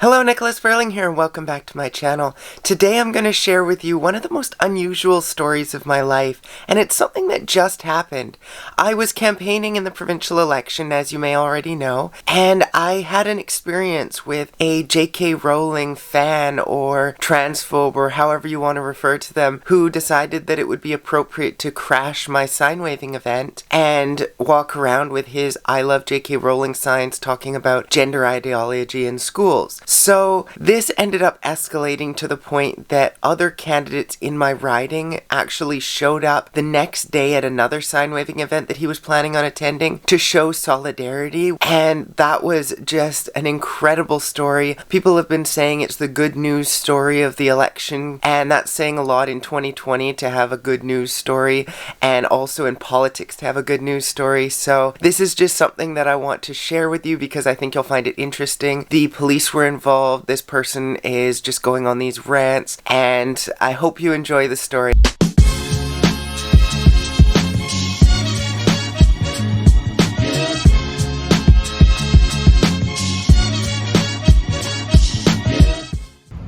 Hello, Nicola Spurling here, and welcome back to my channel. Today I'm going to share with you one of the most unusual stories of my life, and it's something that just happened. I was campaigning in the provincial election, as you may already know, and I had an experience with a JK Rowling fan or transphobe, or however you want to refer to them, who decided that it would be appropriate to crash my sign-waving event and walk around with his I Love JK Rowling signs talking about gender ideology in schools. So this ended up escalating to the point that other candidates in my riding actually showed up the next day at another sign-waving event that he was planning on attending to show solidarity, and that was just an incredible story. People have been saying it's the good news story of the election, and that's saying a lot in 2020 to have a good news story, and also in politics to have a good news story. So this is just something that I want to share with you because I think you'll find it interesting. The police were involved. This person is just going on these rants, and I hope you enjoy the story.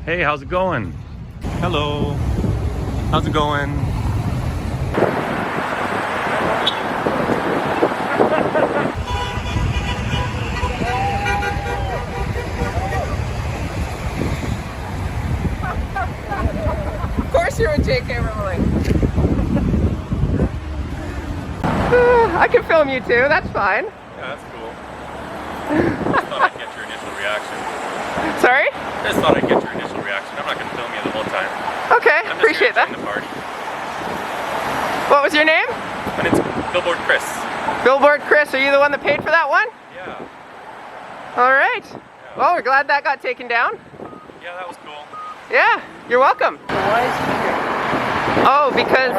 Hey, how's it going? Hello. How's it going? You're with JK Rowling. I can film you too, that's fine. Yeah, that's cool. Just thought I'd get your initial reaction. Sorry? Just thought I'd get your initial reaction. I'm not going to film you the whole time. Okay, I'm just appreciate that. The party. What was your name? My name's Billboard Chris. Billboard Chris, are you the one that paid for that one? Yeah. Alright. Yeah. Well, we're glad that got taken down. Yeah, that was cool. Yeah, you're welcome. Why is he here? Oh, because...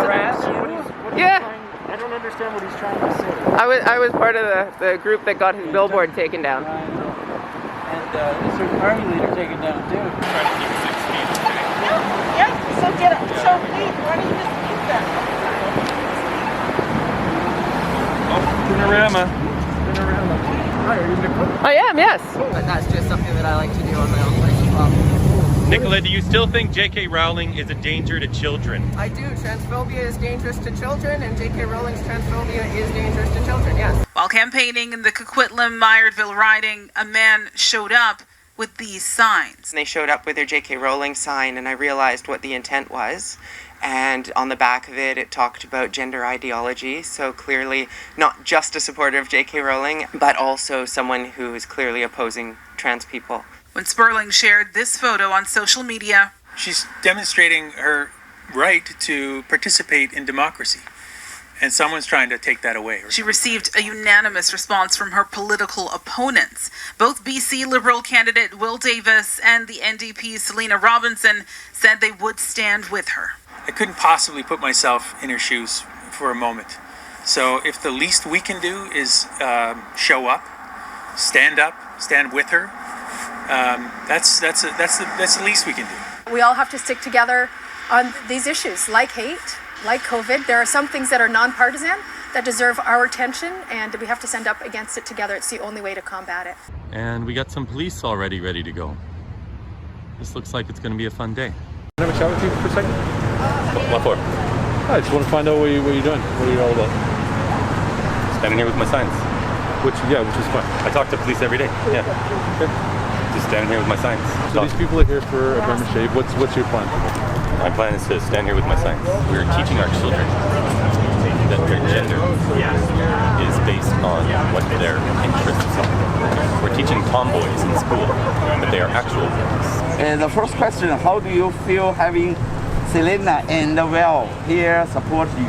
Yeah. I don't understand what he's trying to say. I was part of the group that got his billboard taken down. I know. And is there an army leader taken down too? Trying to keep 6 feet, okay? Yeah, so get it. So please, why don't you just keep that? Oh, panorama. Panorama. Hi, are you Nicola? I am, yes. But that's just something that I like to do on my own place as well. Nicola, do you still think JK Rowling is a danger to children? I do. Transphobia is dangerous to children, and JK Rowling's transphobia is dangerous to children, yes. While campaigning in the Coquitlam-Meyerville riding, a man showed up with these signs. They showed up with their JK Rowling sign, and I realized what the intent was. And on the back of it, it talked about gender ideology, so clearly not just a supporter of JK Rowling, but also someone who is clearly opposing trans people. When Spurling shared this photo on social media, she's demonstrating her right to participate in democracy, and someone's trying to take that away. She received a unanimous response from her political opponents. Both BC Liberal candidate Will Davis and the NDP's Selena Robinson said they would stand with her. I couldn't possibly put myself in her shoes for a moment. So if the least we can do is show up, stand with her, that's the least we can do. We all have to stick together on these issues, like hate, like COVID. There are some things that are nonpartisan that deserve our attention, and we have to stand up against it together. It's the only way to combat it. And we got some police already ready to go. This looks like it's going to be a fun day. Can I have a chat with you for a second? What for? I just want to find out what you're doing. What are you all about? Standing here with my signs. Which is fine. I talk to police every day. Yeah. Okay. Just standing here with my signs. So these people are here for a Burma shave. What's your plan? My plan is to stand here with my signs. We're teaching our children that their gender is based on what their interests are. We're teaching tomboys in school that they are actual boys. The first question, how do you feel having Selena and Will here supporting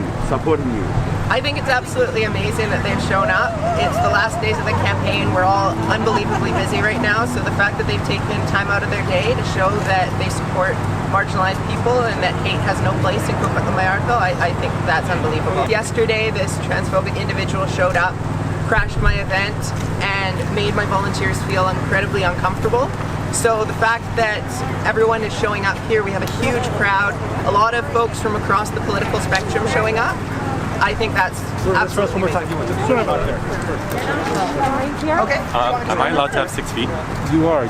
you? I think it's absolutely amazing that they've shown up. It's the last days of the campaign. We're all unbelievably busy right now, so the fact that they've taken time out of their day to show that they support marginalized people and that hate has no place in Coquitlam-Meyerville, I think that's unbelievable. Yesterday, this transphobic individual showed up, crashed my event, and made my volunteers feel incredibly uncomfortable. So the fact that everyone is showing up here, we have a huge crowd, a lot of folks from across the political spectrum showing up. I think that's absolutely amazing. Okay. Am I allowed to have 6 feet? You are.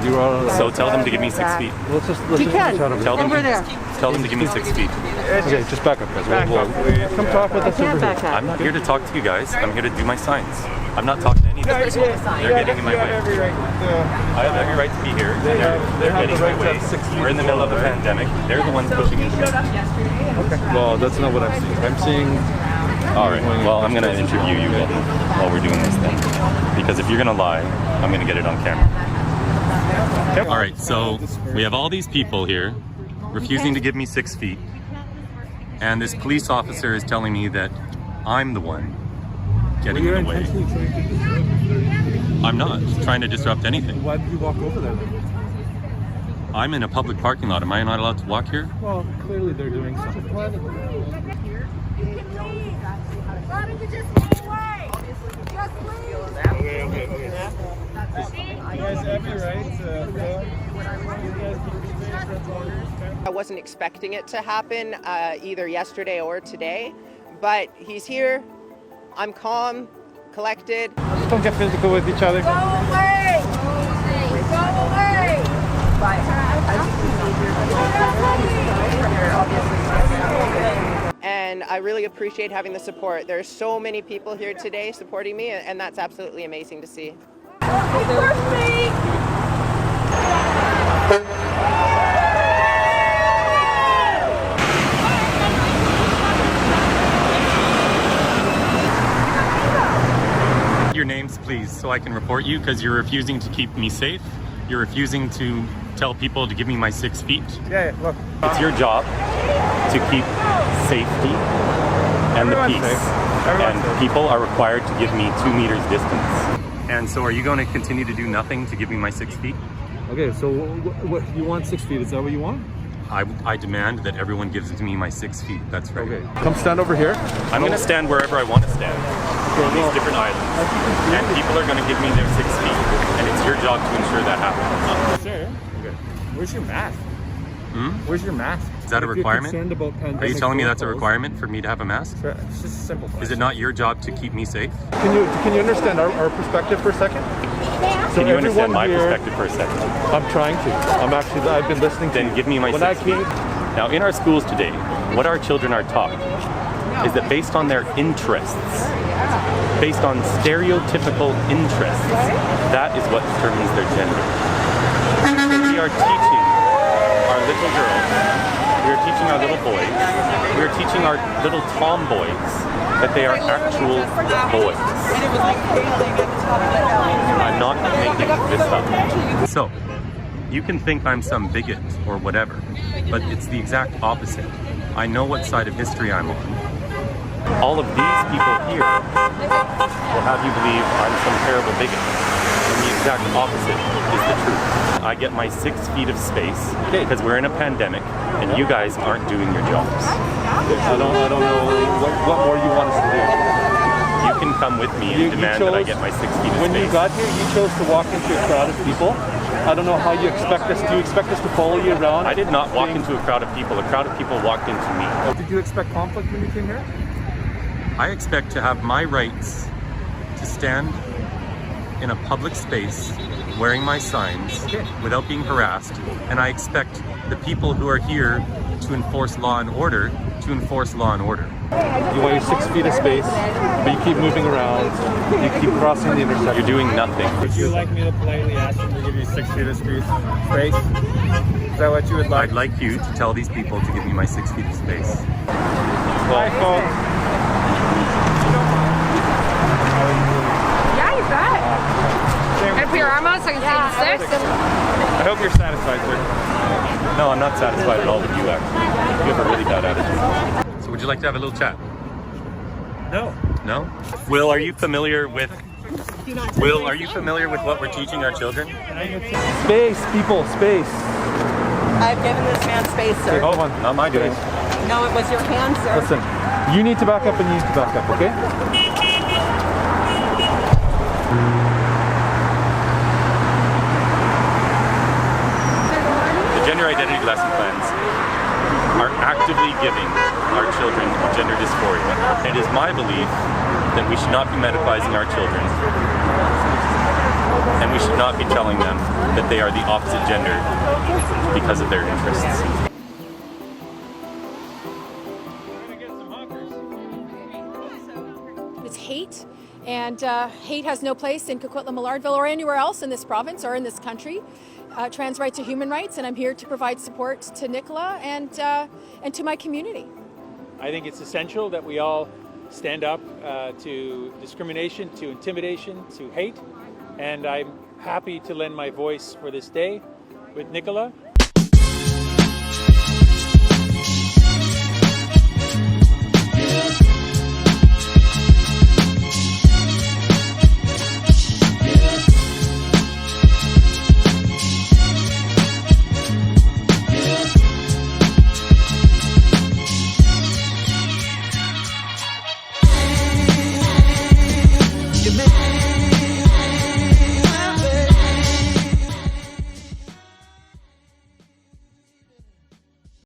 So tell them to give me 6 feet. Let's just chat over Tell them, here. tell them to give me 6 feet. Okay, just back up, guys. Come talk with us over here. I'm not here to talk to you guys. I'm here to do my signs. I'm not talking to any of them. They're getting in my way. I have every right to be here. They're getting in my way. We're in the middle of a pandemic. They're the ones pushing into me. Okay. Well, that's not what I'm seeing. I'm seeing... All right. Well, I'm going to interview you while we're doing this then. Because if you're going to lie, I'm going to get it on camera. All right. So we have all these people here refusing to give me 6 feet. And this police officer is telling me that I'm the one getting in the way. I'm not trying to disrupt anything. Why did you walk over there then? I'm in a public parking lot. Am I not allowed to walk here? Well, clearly they're doing something. Why don't you just stay away? Just leave. Okay. You guys have your rights. I wasn't expecting it to happen either yesterday or today, but he's here. I'm calm, collected. Just don't get physical with each other. Go away! Go away! And I really appreciate having the support. There's so many people here today supporting me, and that's absolutely amazing to see. Your names, please, so I can report you, because you're refusing to keep me safe. You're refusing to tell people to give me my 6 feet. Yeah, look. It's your job to keep safety and the peace. And people are required to give me 2 meters distance. And so are you going to continue to do nothing to give me my 6 feet? Okay, so what you want 6 feet? Is that what you want? I demand that everyone gives me my 6 feet. That's right. Okay. Come stand over here. I'm going to stand wherever I want to stand on these different islands. And people are going to give me their 6 feet. And it's your job to ensure that happens. Sir, okay. Where's your mask? Where's your mask? Is that a requirement? Are you telling me that's a requirement for me to have a mask? Sure. It's just a simple question. Is it not your job to keep me safe? Can you understand our perspective for a second? So Can you understand my perspective for a second? I'm trying to. I've been listening to you. Then give me my 6 feet. Now, in our schools today, what our children are taught is that based on their interests, based on stereotypical interests, that is what determines their gender. So we are teaching our little girls, we are teaching our little boys, we are teaching our little tomboys that they are actual boys. I'm not making this up. So, you can think I'm some bigot or whatever, but it's the exact opposite. I know what side of history I'm on. All of these people here will have you believe I'm some terrible bigot. And the exact opposite is the truth. I get my 6 feet of space because we're in a pandemic and you guys aren't doing your jobs. I don't know what more you want us to do. You can come with me and demand that I get my 6 feet of space. When you got here, you chose to walk into a crowd of people. I don't know how you expect us. Do you expect us to follow you around? I did not walk into a crowd of people. A crowd of people walked into me. Did you expect conflict when you came here? I expect to have my rights to stand in a public space wearing my signs without being harassed, and I expect the people who are here to enforce law and order to enforce law and order. You want your 6 feet of space, but you keep moving around, you keep crossing the intersection. You're doing nothing. Would you like me to politely ask them to give you 6 feet of space? Is that what you would like? I'd like you to tell these people to give me my 6 feet of space. Well, Yeah, you bet. And put your arm out so I can see the 6. I hope you're satisfied, sir. No, I'm not satisfied at all with you, actually. You have a really bad attitude. So would you like to have a little chat? No. No? Will, are you familiar with what we're teaching our children? Space, people, space. I've given this man space, sir. Hold on. Not my doing. No, it was your hand, sir. Listen, you need to back up and you need to back up, okay? The gender identity lesson plans are actively giving our children gender dysphoria. It is my belief that we should not be medicalizing our children, and we should not be telling them that they are the opposite gender because of their interests. It's hate, and hate has no place in Coquitlam-Millardville or anywhere else in this province or in this country. Trans rights are human rights, and I'm here to provide support to Nicola and to my community. I think it's essential that we all stand up to discrimination, to intimidation, to hate, and I'm happy to lend my voice for this day with Nicola